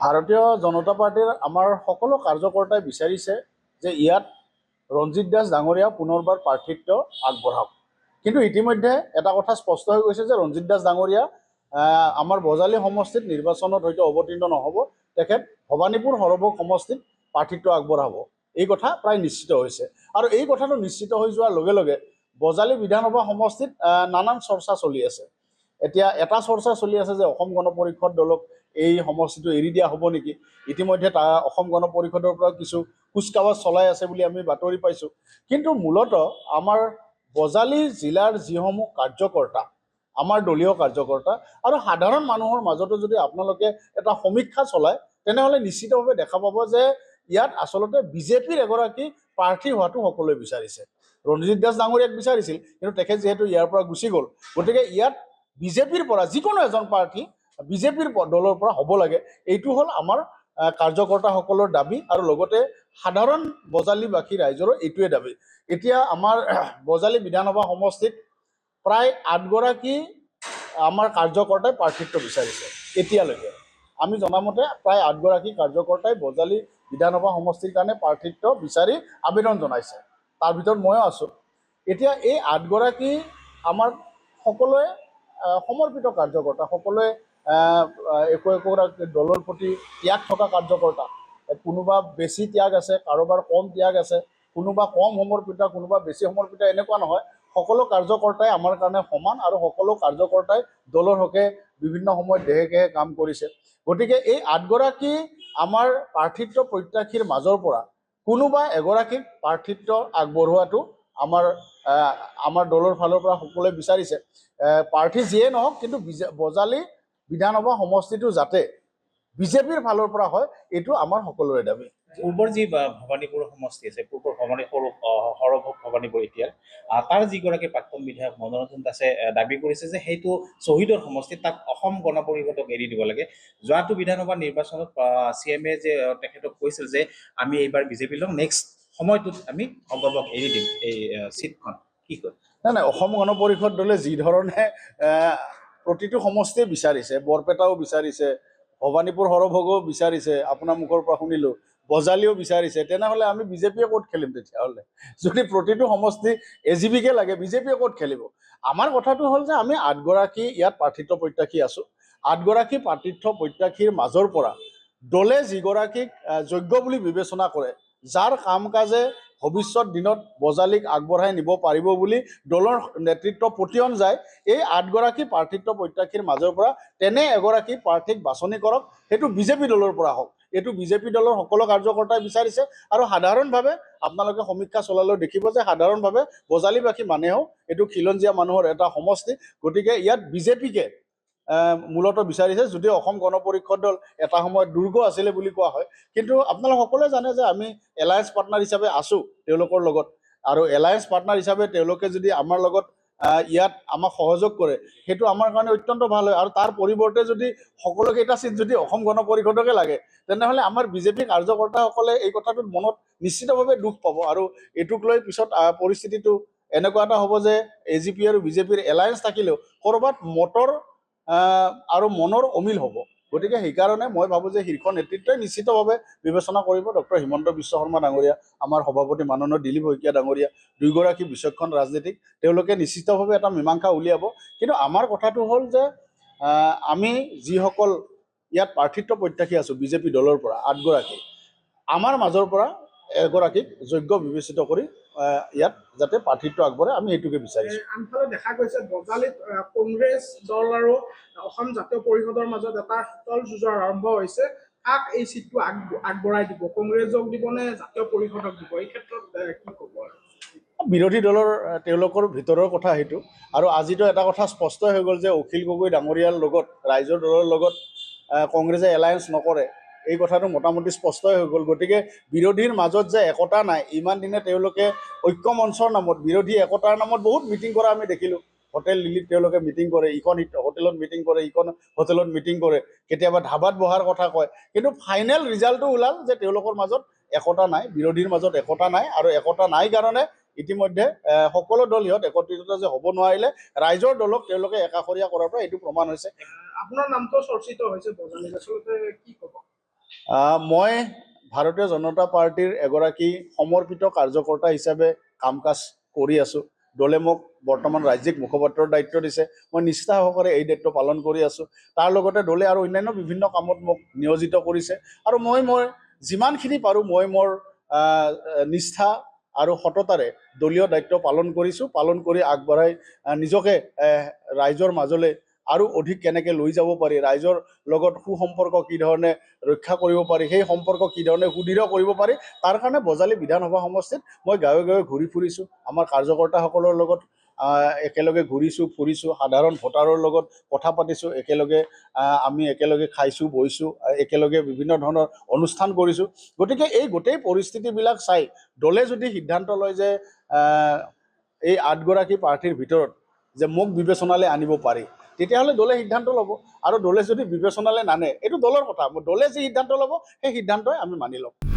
ভাৰতীয় জনতা পাৰ্টিৰ আমাৰ সকলো কাৰ্যকৰ্তাই বিচাৰিছে যে ইয়াত ৰঞ্জিত দাস ডাঙৰীয়া পুনৰবাৰ প্ৰাৰ্থিত্ব আগবঢ়াওক। কিন্তু ইতিমধ্যে এটা কথা স্পষ্ট হৈ গৈছে যে ৰঞ্জিত দাস ডাঙৰীয়া আমাৰ বজালী সমষ্টিত নিৰ্বাচনত হয়তো অৱতীৰ্ণ নহ'ব, তেখেত ভৱানীপুৰ সৰভোগ সমষ্টিত প্ৰাৰ্থিত্ব আগবঢ়াব। এই কথা প্ৰায় নিশ্চিত হৈছে। আৰু এই কথাটো নিশ্চিত হৈ যোৱাৰ লগে লগে বজালী বিধানসভা সমষ্টিত নানান চৰ্চা চলি আছে। এতিয়া এটা চৰ্চা চলি আছে যে অসম গণ পৰিষদ দলক এই সমষ্টিটো এৰি দিয়া হ'ব নেকি। ইতিমধ্যে অসম গণ পৰিষদৰ পৰা কিছু কুচকাৱাজ চলাই আছে বুলি আমি বাতৰি পাইছোঁ। কিন্তু মূলতঃ আমাৰ বজালী জিলাৰ যিসমূহ কাৰ্যকৰ্তা, আমাৰ দলীয় কাৰ্যকৰ্তা আৰু সাধাৰণ মানুহৰ মাজতো যদি আপোনালোকে এটা সমীক্ষা চলায়, তেনেহ'লে নিশ্চিতভাৱে দেখা পাব যে ইয়াত আচলতে বিজেপিৰ এগৰাকী প্ৰাৰ্থী হোৱাটো সকলোৱে বিচাৰিছে। ৰঞ্জিত দাস ডাঙৰীয়াক বিচাৰিছিল, কিন্তু তেখেত যিহেতু ইয়াৰ পৰা গুচি গ'ল, গতিকে ইয়াত বিজেপিৰ পৰা যিকোনো এজন প্ৰাৰ্থী বিজেপিৰ দলৰ পৰা হ'ব লাগে, এইটো হ'ল আমাৰ কাৰ্যকৰ্তাসকলৰ দাবী আৰু লগতে সাধাৰণ বজালীবাসী ৰাইজৰো এইটোৱে দাবী। এতিয়া আমাৰ বজালী বিধানসভা সমষ্টিত প্ৰায় 8 গৰাকী আমাৰ কাৰ্যকৰ্তাই প্ৰাৰ্থিত্ব বিচাৰিছে। এতিয়ালৈকে আমি জনামতে প্ৰায় 8 গৰাকী কাৰ্যকৰ্তাই বজালী বিধানসভা সমষ্টিৰ কাৰণে প্ৰাৰ্থিত্ব বিচাৰি আবেদন জনাইছে। তাৰ ভিতৰত ময়ো আছোঁ। এতিয়া এই 8 গৰাকী আমাৰ সকলোৱে সমৰ্পিত কাৰ্যকৰ্তা, সকলোৱে একোগৰাকী দলৰ প্ৰতি ত্যাগ থকা কাৰ্যকৰ্তা। কোনোবা বেছি ত্যাগ আছে, কাৰোবাৰ কম ত্যাগ আছে, কোনোবা কম সমৰ্পিত, কোনোবা বেছি সমৰ্পিত, এনেকুৱা নহয়। সকলো কাৰ্যকৰ্তাই আমাৰ কাৰণে সমান আৰু সকলো কাৰ্যকৰ্তাই দলৰ হকে বিভিন্ন সময়ত দেহে কেহে কাম কৰিছে। গতিকে এই 8 গৰাকী আমাৰ প্ৰাৰ্থিত্ব প্ৰত্যাশীৰ মাজৰ পৰা কোনোবা এগৰাকীক প্ৰাৰ্থিত্ব আগবঢ়োৱাটো আমাৰ দলৰ ফালৰ পৰা সকলোৱে বিচাৰিছে। প্ৰাৰ্থী যিয়ে নহওক, কিন্তু বজালী বিধানসভা সমষ্টিটো যাতে বিজেপিৰ ফালৰ পৰা হয়, এইটো আমাৰ সকলোৰে দাবী। পূৰ্বৰ যি ভৱানীপুৰ সমষ্টি আছে, পূৰ্বৰ সৰভোগ ভৱানীপুৰ, এতিয়া তাৰ যিগৰাকী প্ৰাক্তন বিধায়ক মনোৰঞ্জন দাসে দাবী কৰিছে যে সেইটো শ্বহীদৰ সমষ্টি, তাক অসম গণ পৰিষদক এৰি দিব লাগে। যোৱাটো বিধানসভা নিৰ্বাচনত CM-এ যে তেখেতক কৈছিল যে আমি এইবাৰ বিজেপি লম, নেক্সট সময়টোত আমি অগমক এৰি দিম এই চিটখন, কি কয়? নাই, অসম গণ পৰিষদ দলে যি ধৰণে প্ৰতিটো সমষ্টিয়ে বিচাৰিছে, বৰপেটাও বিচাৰিছে, ভৱানীপুৰ সৰভোগো বিচাৰিছে, আপোনাৰ মুখৰ পৰা শুনিলোঁ, বজালীও বিচাৰিছে, তেনেহ'লে আমি বিজেপিয়ে ক'ত খেলিম তেতিয়াহ'লে? যদি প্ৰতিটো সমষ্টি AGP-কে লাগে, বিজেপিয়ে ক'ত খেলিব? আমাৰ কথাটো হ'ল যে আমি 8 গৰাকী ইয়াত প্ৰাৰ্থিত্ব প্ৰত্যাশী আছোঁ। 8 গৰাকী প্ৰাৰ্থিত্ব প্ৰত্যাশীৰ মাজৰ পৰা দলে যিগৰাকীক যোগ্য বুলি বিবেচনা কৰে, যাৰ কাম কাজে ভৱিষ্যত দিনত বজালীক আগবঢ়াই নিব পাৰিব বুলি দলৰ নেতৃত্ব পতিয়ন যায়, এই 8 গৰাকী প্ৰাৰ্থিত্ব প্ৰত্যাশীৰ মাজৰ পৰা তেনে এগৰাকী প্ৰাৰ্থীক বাছনি কৰক, সেইটো বিজেপি দলৰ পৰা হওক। এইটো বিজেপি দলৰ সকলো কাৰ্যকৰ্তাই বিচাৰিছে। আৰু সাধাৰণভাৱে আপোনালোকে সমীক্ষা চলালেও দেখিব যে সাধাৰণভাৱে বজালীবাসী মানুহেও এইটো খিলঞ্জীয়া মানুহৰ এটা সমষ্টি। গতিকে ইয়াত বিজেপিকে মূলতঃ বিচাৰিছে। যদিও অসম গণ পৰিষদ দল এটা সময়ত দুৰ্গ আছিলে বুলি কোৱা হয়, কিন্তু আপোনালোক সকলোৱে জানে যে আমি এলায়েন্স পাৰ্টনাৰ হিচাপে আছোঁ তেওঁলোকৰ লগত। আৰু এলায়েন্স পাৰ্টনাৰ হিচাপে তেওঁলোকে যদি আমাৰ লগত ইয়াত আমাক সহযোগ কৰে, সেইটো আমাৰ কাৰণে অত্যন্ত ভাল হয়। আৰু তাৰ পৰিৱৰ্তে যদি সকলোকেইটা চিট যদি অসম গণ পৰিষদকে লাগে, তেনেহ'লে আমাৰ বিজেপি কাৰ্যকৰ্তাসকলে এই কথাটোত মনত নিশ্চিতভাৱে দুখ পাব। আৰু এইটোক লৈ পিছত পৰিস্থিতিটো এনেকুৱা এটা হ'ব যে AGP আৰু বিজেপিৰ এলায়েন্স থাকিলেও ক'ৰবাত মতৰ আৰু মনৰ অমিল হ'ব। গতিকে সেইকাৰণে মই ভাবোঁ যে শীৰ্ষ নেতৃত্বই নিশ্চিতভাৱে বিবেচনা কৰিব। ডক্টৰ হিমন্ত বিশ্ব শৰ্মা ডাঙৰীয়া, আমাৰ সভাপতি মাননীয় দিলীপ শইকীয়া ডাঙৰীয়া, দুয়োগৰাকী বিচক্ষণ ৰাজনীতিক, তেওঁলোকে নিশ্চিতভাৱে এটা মীমাংসা উলিয়াব। কিন্তু আমাৰ কথাটো হ'ল যে আমি যিসকল ইয়াত প্ৰাৰ্থিত্ব প্ৰত্যাশী আছোঁ বিজেপি দলৰ পৰা 8 গৰাকী, আমাৰ মাজৰ পৰা এগৰাকীক যোগ্য বিবেচিত কৰি ইয়াত যাতে প্ৰাৰ্থিত্ব আগবঢ়ায়, আমি এইটোকে বিচাৰিছোঁ। আনফালে দেখা গৈছে বজালীত কংগ্ৰেছ দল আৰু অসম জাতীয় পৰিষদৰ মাজত এটা শীতল যুঁজৰ আৰম্ভ হৈছে। কাক এই চিটটো আগবঢ়াই দিব, কংগ্ৰেছক দিব নে জাতীয় পৰিষদক দিব? এই ক্ষেত্ৰত কি ক'ব? বিৰোধী দলৰ তেওঁলোকৰ ভিতৰৰ কথা সেইটো। আৰু আজিতো এটা কথা স্পষ্ট হৈ গ'ল যে অখিল গগৈ ডাঙৰীয়াৰ লগত, ৰাইজৰ দলৰ লগত কংগ্ৰেছে এলায়েন্স নকৰে, এই কথাটো মোটামুটি স্পষ্টই হৈ গ'ল। গতিকে বিৰোধীৰ মাজত যে একতা নাই, ইমান দিনে তেওঁলোকে ঐক্য মঞ্চৰ নামত, বিৰোধী একতাৰ নামত বহুত মিটিং কৰা আমি দেখিলোঁ। হোটেল দিল্লীত তেওঁলোকে মিটিং কৰে, ইখন হোটেলত মিটিং কৰে, ইখন হোটেলত মিটিং কৰে, কেতিয়াবা ধাবাত বহাৰ কথা কয়। কিন্তু ফাইনেল ৰিজাল্টটো ওলাল যে তেওঁলোকৰ মাজত একতা নাই, বিৰোধীৰ মাজত একতা নাই। আৰু একতা নাই কাৰণে ইতিমধ্যে সকলো দল ইহঁত একত্ৰিত যে হ'ব নোৱাৰিলে, ৰাইজৰ দলক তেওঁলোকে একাষৰীয়া কৰাৰ পৰা এইটো প্ৰমাণ হৈছে। আপোনাৰ নামটো চৰ্চিত হৈছে বজালীত, আচলতে কি ক'ব? মই ভাৰতীয় জনতা পাৰ্টীৰ এগৰাকী সমৰ্পিত কাৰ্যকৰ্তা হিচাপে কাম কাজ কৰি আছোঁ। দলে মোক বৰ্তমান ৰাজ্যিক মুখপাত্ৰৰ দায়িত্ব দিছে, মই নিষ্ঠা সহকাৰে এই দায়িত্ব পালন কৰি আছোঁ। তাৰ লগতে দলে আৰু অন্যান্য বিভিন্ন কামত মোক নিয়োজিত কৰিছে আৰু মই যিমানখিনি পাৰোঁ মই মোৰ নিষ্ঠা আৰু সততাৰে দলীয় দায়িত্ব পালন কৰিছোঁ। পালন কৰি আগবঢ়াই নিজকে ৰাইজৰ মাজলৈ আৰু অধিক কেনেকৈ লৈ যাব পাৰি, ৰাইজৰ লগত সুসম্পৰ্ক কি ধৰণে ৰক্ষা কৰিব পাৰি, সেই সম্পৰ্ক কি ধৰণে সুদৃঢ় কৰিব পাৰি, তাৰ কাৰণে বজালী বিধানসভা সমষ্টিত মই গাঁৱে গাঁৱে ঘূৰি ফুৰিছোঁ। আমাৰ কাৰ্যকৰ্তাসকলৰ লগত একেলগে ঘূৰিছোঁ ফুৰিছোঁ, সাধাৰণ ভোটাৰৰ লগত কথা পাতিছোঁ, আমি একেলগে খাইছোঁ বহিছোঁ, একেলগে বিভিন্ন ধৰণৰ অনুষ্ঠান কৰিছোঁ। গতিকে এই গোটেই পৰিস্থিতিবিলাক চাই দলে যদি সিদ্ধান্ত লয় যে এই 8গৰাকী প্ৰাৰ্থীৰ ভিতৰত যে মোক বিবেচনালৈ আনিব পাৰি, তেতিয়াহ'লে দলে সিদ্ধান্ত ল'ব। আৰু দলে যদি বিবেচনালৈ নানে, এইটো দলৰ কথা, দলে যি সিদ্ধান্ত ল'ব সেই সিদ্ধান্তই আমি মানি ল'ম।